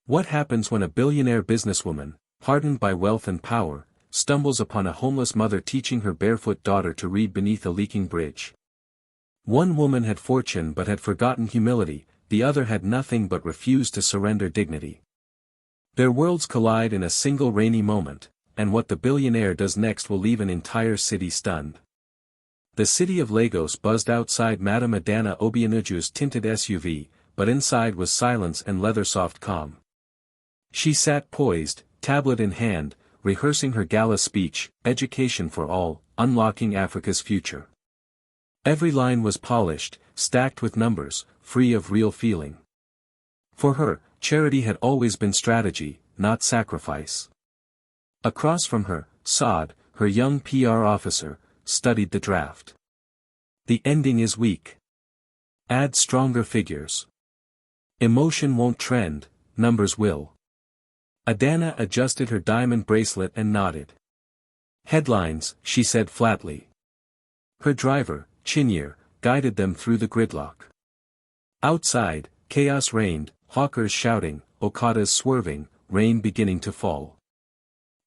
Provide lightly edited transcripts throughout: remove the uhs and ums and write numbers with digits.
What happens when a billionaire businesswoman, hardened by wealth and power, stumbles upon a homeless mother teaching her barefoot daughter to read beneath a leaking bridge? One woman had fortune but had forgotten humility, the other had nothing but refused to surrender dignity. Their worlds collide in a single rainy moment, and what the billionaire does next will leave an entire city stunned. The city of Lagos buzzed outside Madame Adanna Obianuju's tinted SUV, but inside was silence and leather-soft calm. She sat poised, tablet in hand, rehearsing her gala speech, Education for All, Unlocking Africa's Future. Every line was polished, stacked with numbers, free of real feeling. For her, charity had always been strategy, not sacrifice. Across from her, Saad, her young PR officer, studied the draft. The ending is weak. Add stronger figures. Emotion won't trend, numbers will. Adanna adjusted her diamond bracelet and nodded. Headlines, she said flatly. Her driver, Chinyere, guided them through the gridlock. Outside, chaos reigned, hawkers shouting, okadas swerving, rain beginning to fall.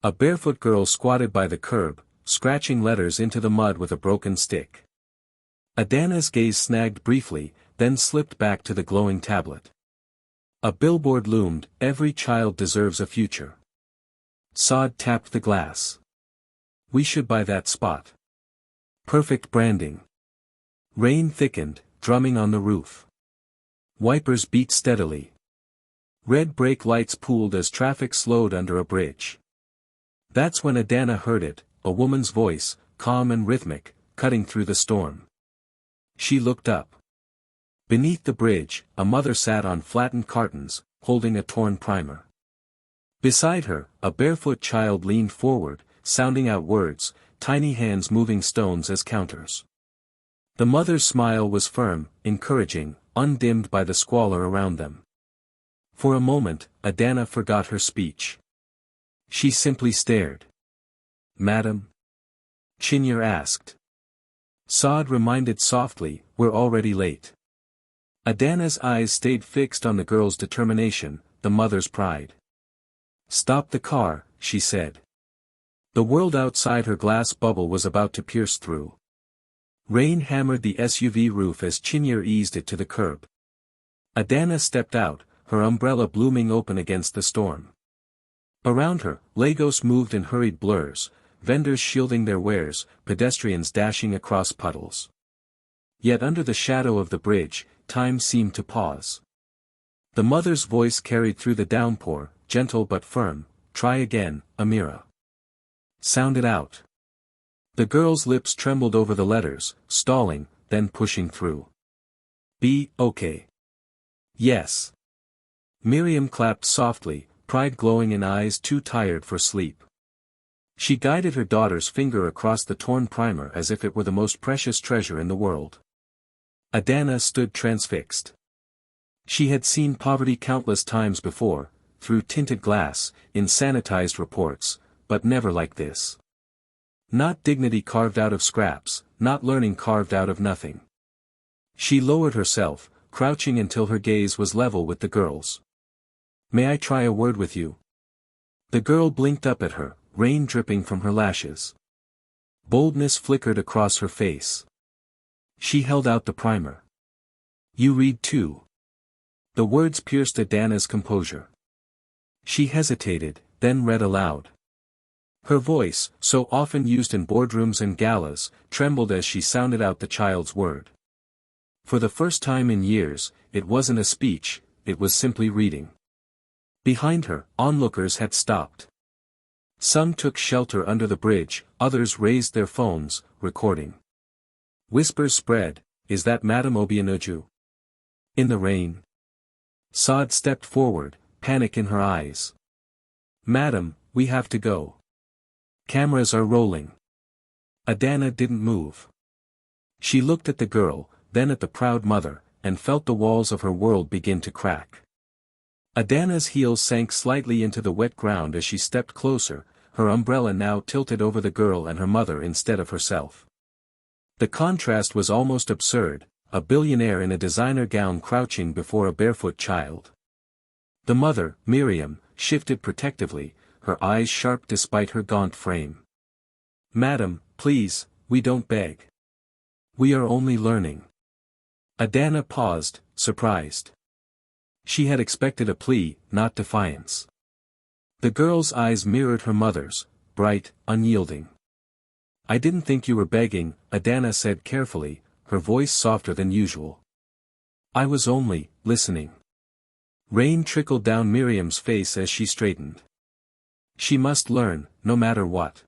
A barefoot girl squatted by the curb, scratching letters into the mud with a broken stick. Adanna's gaze snagged briefly, then slipped back to the glowing tablet. A billboard loomed, Every child deserves a future. Saad tapped the glass. We should buy that spot. Perfect branding. Rain thickened, drumming on the roof. Wipers beat steadily. Red brake lights pooled as traffic slowed under a bridge. That's when Adanna heard it, a woman's voice, calm and rhythmic, cutting through the storm. She looked up. Beneath the bridge, a mother sat on flattened cartons, holding a torn primer. Beside her, a barefoot child leaned forward, sounding out words, tiny hands moving stones as counters. The mother's smile was firm, encouraging, undimmed by the squalor around them. For a moment, Adanna forgot her speech. She simply stared. Madam? Chinyere asked. Saad reminded softly, We're already late. Adanna's eyes stayed fixed on the girl's determination, the mother's pride. Stop the car, she said. The world outside her glass bubble was about to pierce through. Rain hammered the SUV roof as Chinyere eased it to the curb. Adanna stepped out, her umbrella blooming open against the storm. Around her, Lagos moved in hurried blurs, vendors shielding their wares, pedestrians dashing across puddles. Yet under the shadow of the bridge, time seemed to pause. The mother's voice carried through the downpour, gentle but firm, Try again, Amira. Sound it out. The girl's lips trembled over the letters, stalling, then pushing through. Be okay. Yes. Miriam clapped softly, pride glowing in eyes too tired for sleep. She guided her daughter's finger across the torn primer as if it were the most precious treasure in the world. Adanna stood transfixed. She had seen poverty countless times before, through tinted glass, in sanitized reports, but never like this. Not dignity carved out of scraps, not learning carved out of nothing. She lowered herself, crouching until her gaze was level with the girl's. May I try a word with you? The girl blinked up at her, rain dripping from her lashes. Boldness flickered across her face. She held out the primer. You read too. The words pierced Adanna's composure. She hesitated, then read aloud. Her voice, so often used in boardrooms and galas, trembled as she sounded out the child's word. For the first time in years, it wasn't a speech, it was simply reading. Behind her, onlookers had stopped. Some took shelter under the bridge, others raised their phones, recording. Whispers spread, Is that Madame Obianuju? In the rain. Saad stepped forward, panic in her eyes. Madam, we have to go. Cameras are rolling. Adanna didn't move. She looked at the girl, then at the proud mother, and felt the walls of her world begin to crack. Adanna's heels sank slightly into the wet ground as she stepped closer, her umbrella now tilted over the girl and her mother instead of herself. The contrast was almost absurd, a billionaire in a designer gown crouching before a barefoot child. The mother, Miriam, shifted protectively, her eyes sharp despite her gaunt frame. "Madam, please, we don't beg. We are only learning." Adanna paused, surprised. She had expected a plea, not defiance. The girl's eyes mirrored her mother's, bright, unyielding. "I didn't think you were begging," Adanna said carefully, her voice softer than usual. "I was only listening." Rain trickled down Miriam's face as she straightened. She must learn, no matter what.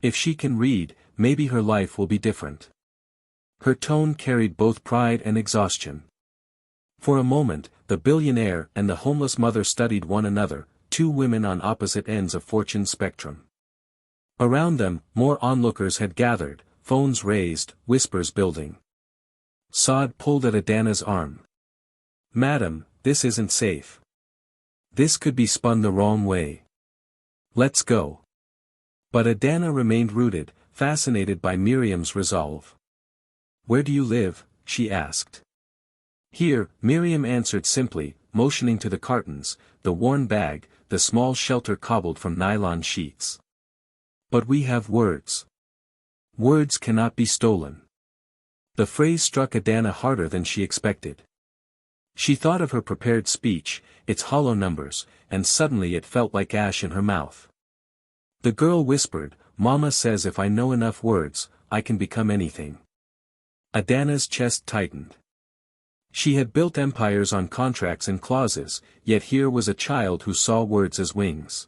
If she can read, maybe her life will be different. Her tone carried both pride and exhaustion. For a moment, the billionaire and the homeless mother studied one another, two women on opposite ends of fortune's spectrum. Around them, more onlookers had gathered, phones raised, whispers building. Saad pulled at Adanna's arm. "Madam, this isn't safe. This could be spun the wrong way. Let's go." But Adanna remained rooted, fascinated by Miriam's resolve. "Where do you live?" she asked. "Here," Miriam answered simply, motioning to the cartons, the worn bag, the small shelter cobbled from nylon sheets. "But we have words. Words cannot be stolen." The phrase struck Adanna harder than she expected. She thought of her prepared speech, its hollow numbers, and suddenly it felt like ash in her mouth. The girl whispered, "Mama says if I know enough words, I can become anything." Adanna's chest tightened. She had built empires on contracts and clauses, yet here was a child who saw words as wings.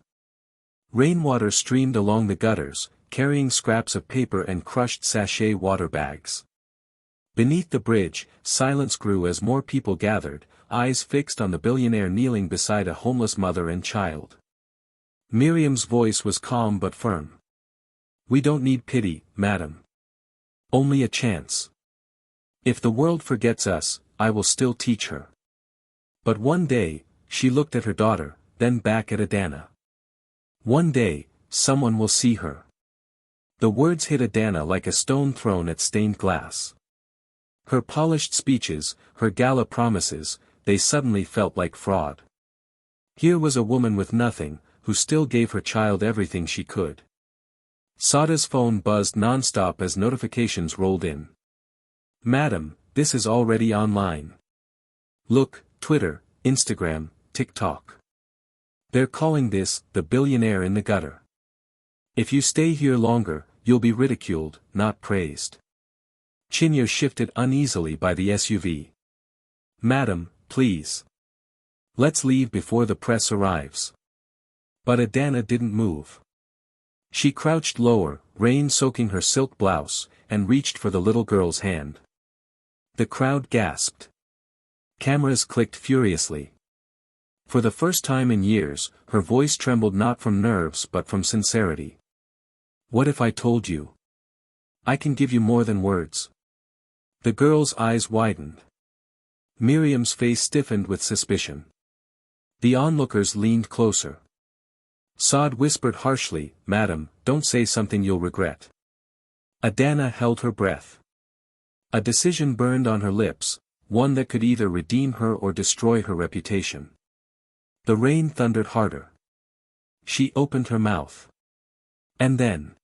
Rainwater streamed along the gutters, carrying scraps of paper and crushed sachet water bags. Beneath the bridge, silence grew as more people gathered, eyes fixed on the billionaire kneeling beside a homeless mother and child. Miriam's voice was calm but firm. "We don't need pity, madam. Only a chance. If the world forgets us, I will still teach her." But one day, she looked at her daughter, then back at Adanna. "One day, someone will see her." The words hit Adanna like a stone thrown at stained glass. Her polished speeches, her gala promises, they suddenly felt like fraud. Here was a woman with nothing, who still gave her child everything she could. Sada's phone buzzed non-stop as notifications rolled in. "Madam, this is already online. Look, Twitter, Instagram, TikTok. They're calling this, the billionaire in the gutter. If you stay here longer, you'll be ridiculed, not praised." Chinya shifted uneasily by the SUV. "Madam, please. Let's leave before the press arrives." But Adanna didn't move. She crouched lower, rain soaking her silk blouse, and reached for the little girl's hand. The crowd gasped. Cameras clicked furiously. For the first time in years, her voice trembled not from nerves but from sincerity. "What if I told you? I can give you more than words." The girl's eyes widened. Miriam's face stiffened with suspicion. The onlookers leaned closer. Saad whispered harshly, "Madam, don't say something you'll regret." Adanna held her breath. A decision burned on her lips, one that could either redeem her or destroy her reputation. The rain thundered harder. She opened her mouth. And then,